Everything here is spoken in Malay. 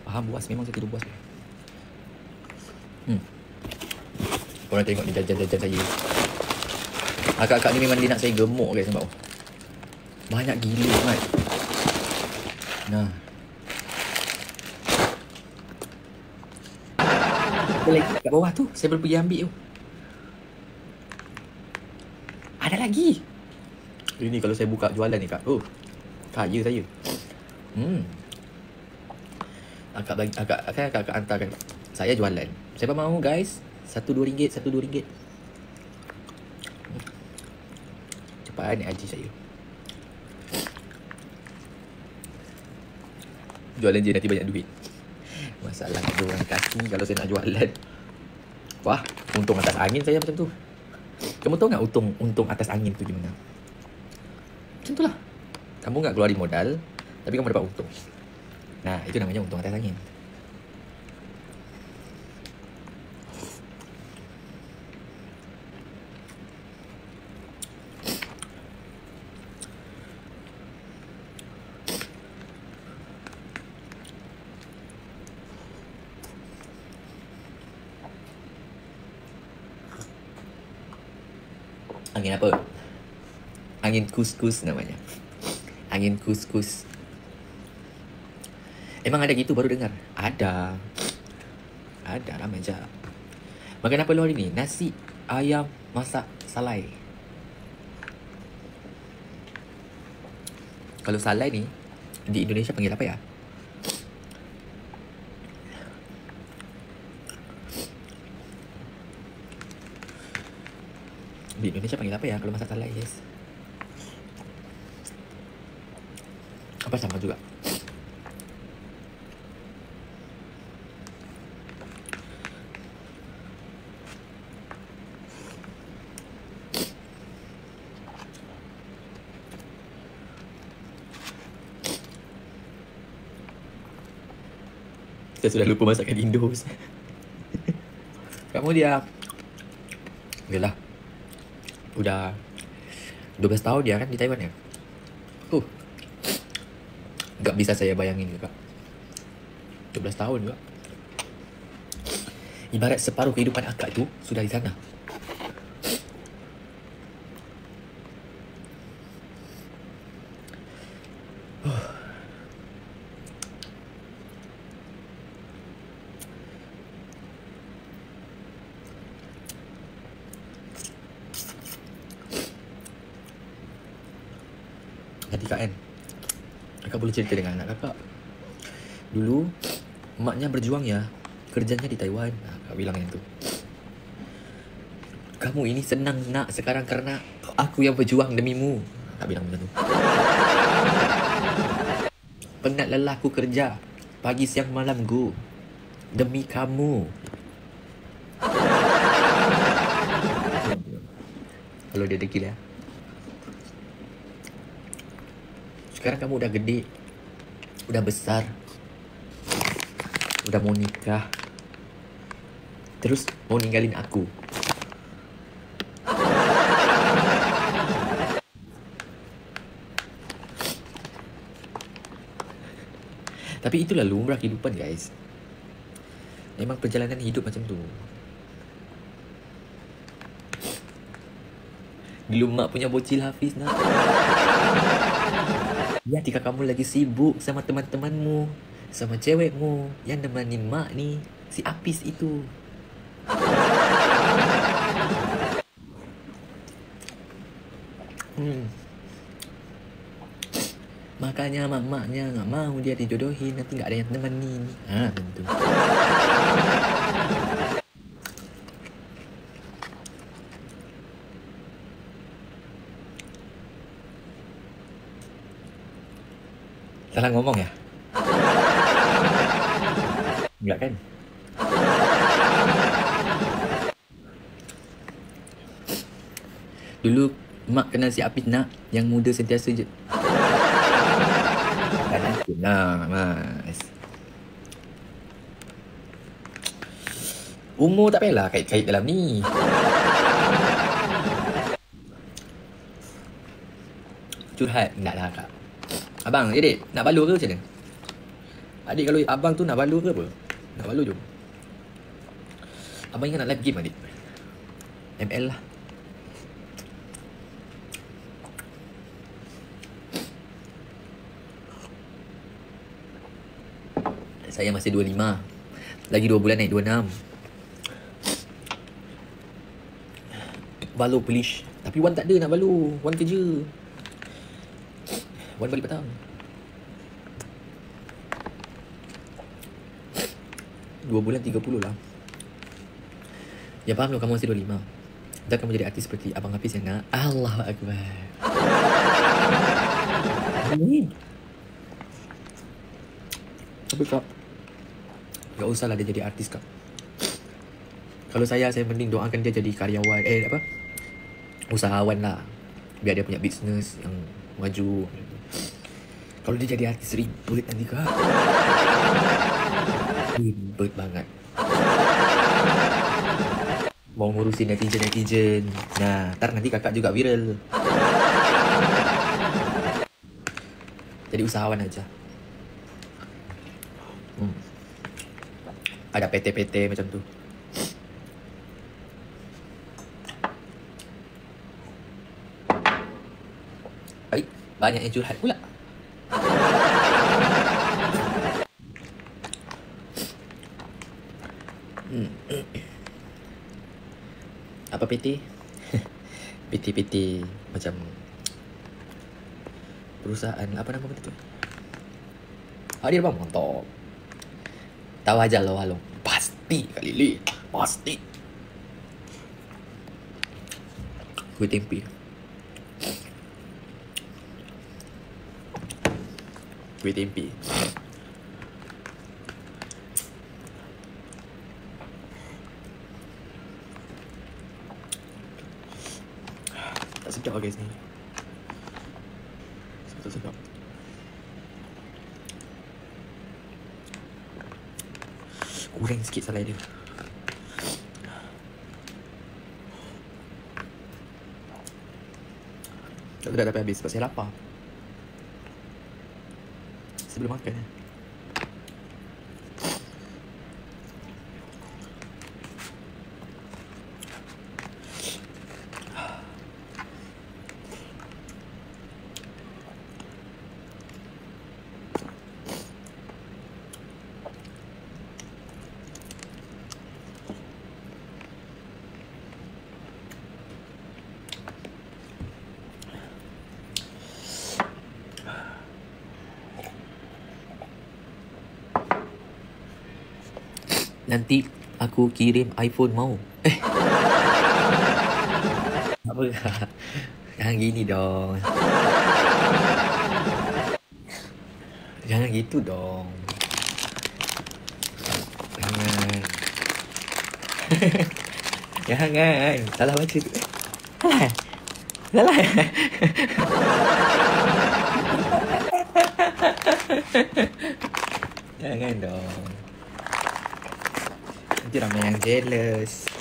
Faham, buas. Memang saya tidur buas. Korang tengok ni jajan-jajan saya. Akak-akak ni memang dia nak saya gemuk guys, nampak. Banyak gila Mat. Nah. Ada lagi kat bawah tu. Saya baru pergi ambil tu. Ada lagi. Ini kalau saya buka jualan ni kak. Oh. Kaya saya. Akak hantarkan. Saya jualan. Siapa mahu guys? RM1-2. RM1-2. Cepat naik haji saya. Jualan je nanti banyak duit. Masalah ada orang kaki kalau saya nak jualan. Wah, untung atas angin saya macam tu. Kamu tahu tak untung atas angin tu gimana? Macam tu lah. Kamu tak keluarin modal, tapi kamu dapat untung. Nah, itu namanya untung atas angin. Angin apa? Angin kus-kus namanya. Angin kus-kus. Emang ada gitu baru dengar? Ada. Ada ramai je. Makan apa lu hari ni? Nasi ayam masak salai. Kalau salai ni di Indonesia panggil apa ya? Di Indonesia panggil apa ya kalau masak salai guys? Apa sama juga? Saya sudah lupa masakan Indo. Kamu dia yalah, udah 12 tahun dia kan di Taiwan ya. Gak bisa saya bayangin juga. 12 tahun juga. Ibarat separuh kehidupan akak tu sudah di sana. Nanti kak kan, kakak boleh cerita dengan anak kakak. Dulu maknya berjuang ya, kerjanya di Taiwan. Kakak bilang yang tu. Kamu ini senang nak sekarang karena aku yang berjuang demimu. Kakak bilang macam tu. Penat lelah ku kerja pagi siang malam ku demi kamu. Kalau dia degil ya. Sekarang kamu udah gede, udah besar, udah mau nikah, terus mau ninggalin aku. Tapi itulah lumrah kehidupan guys. Memang perjalanan hidup macam tu. Dulu mak punya bocil Hafiz nak. Ya, ketika kamu lagi sibuk sama teman-temanmu, sama cewekmu yang nemenin mak ni, si Apis itu. Makanya mak-maknya gak mau dia dijodohin, nanti gak ada yang nemenin. Tentu. Salah ngomong ya? Enggak kan? Dulu mak kenal si Apit nak, yang muda sentiasa je. Nah, mas. Umur tak payahlah kait-kait dalam ni. Curhat? Enggak lah kak. Abang, adik, nak balu ke macam mana? Adik, kalau abang tu nak balu ke apa? Nak balu jom. Abang ingat nak live game adik? ML lah. Saya masih 25. Lagi 2 bulan naik 26. Balu please. Tapi Wan tak ada nak balu. Wan kerja. Wan balik petang. 2 bulan 30 lah. Ya faham tu, kamu masih 25. Dan kamu jadi artis seperti Abang Hafiz yang nak. Allahu Akbar. Amin. Tapi kak, gak usah lah dia jadi artis kak. Kalau saya mending doakan dia jadi karyawan. Usahawan lah. Biar dia punya bisnes yang maju. Kalau dia jadi artis ribet nanti kak. Ribet banget. Mau ngurusin netizen. Nah, ntar nanti kakak juga viral. Jadi usahawan aja. Ada PT-PT macam tu. Baik, banyak yang curhat pula. Apa PT? PT macam perusahaan, apa nama benda tu? Dia bang mantap. Tahu aja lo halo. Pasti kali li. Pasti. Kuih tempe. Kuih tempe. Tak sedap guys ni. Sedap. Kurang sikit salai dia. Tak sedap dapat habis sebab saya lapar. Sebelum makan ya. Nanti aku kirim iPhone mau. Apa? Jangan gini dong. Jangan gitu dong. Jangan. Jangan. Salah baca tu. Salah. Jangan dong. Nanti ramai yang jealous.